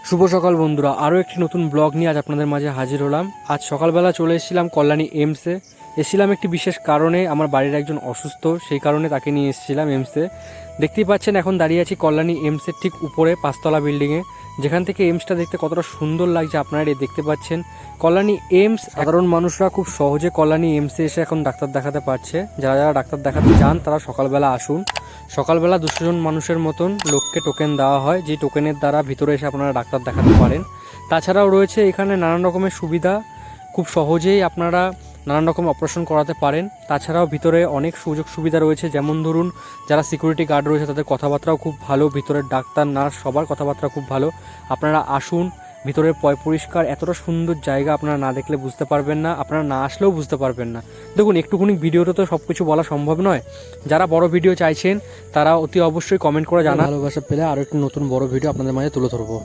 শুভ সকাল বন্ধুরা, আরও একটি নতুন ব্লগ নিয়ে আজ আপনাদের মাঝে হাজির হলাম। আজ সকালবেলা চলে এসেছিলাম কল্যাণী এমসে। এসেছিলাম একটি বিশেষ কারণে, আমার বাড়ির একজন অসুস্থ, সেই কারণে তাকে নিয়ে এসেছিলাম এমসে। দেখতেই পাচ্ছেন এখন দাঁড়িয়ে আছি কল্যাণী এমসের ঠিক উপরে 5তলা বিল্ডিংয়ে, যেখান থেকে এমসটা দেখতে কতটা সুন্দর লাগছে আপনারা দেখতে পাচ্ছেন। কল্যাণী এমস, সাধারণ মানুষরা খুব সহজে কল্যাণী এমসে এসে এখন ডাক্তার দেখাতে পারছে। যারা যারা ডাক্তার দেখাতে চান তারা সকালবেলা আসুন। সকালবেলা 200 জন মানুষের মতন লোককে টোকেন দেওয়া হয়, যে টোকেনের দ্বারা ভিতরে এসে আপনারা ডাক্তার দেখাতে পারেন। তাছাড়াও রয়েছে এখানে নানান রকমের সুবিধা, খুব সহজেই আপনারা নানান রকম অপারেশন করাতে পারেন। তাছাড়াও ভিতরে অনেক সুযোগ সুবিধা রয়েছে, যেমন ধরুন যারা সিকিউরিটি গার্ড রয়েছে তাদের কথাবার্তাও খুব ভালো, ভিতরের ডাক্তার নার্স সবার কথাবার্তা খুব ভালো। আপনারা আসুন, ভিতরে পরিষ্কার, এতটা সুন্দর জায়গা আপনারা না দেখলে বুঝতে পারবেন না, আপনারা না আসলেও বুঝতে পারবেন না। দেখুন, একটুখানি ভিডিওতে তো সব কিছু বলা সম্ভব নয়। যারা বড় ভিডিও চাইছেন তারা অতি অবশ্যই কমেন্ট করে জানান। ভালোবাসা পেলে আরও একটি নতুন বড় ভিডিও আপনাদের মাঝে তুলে ধরবো।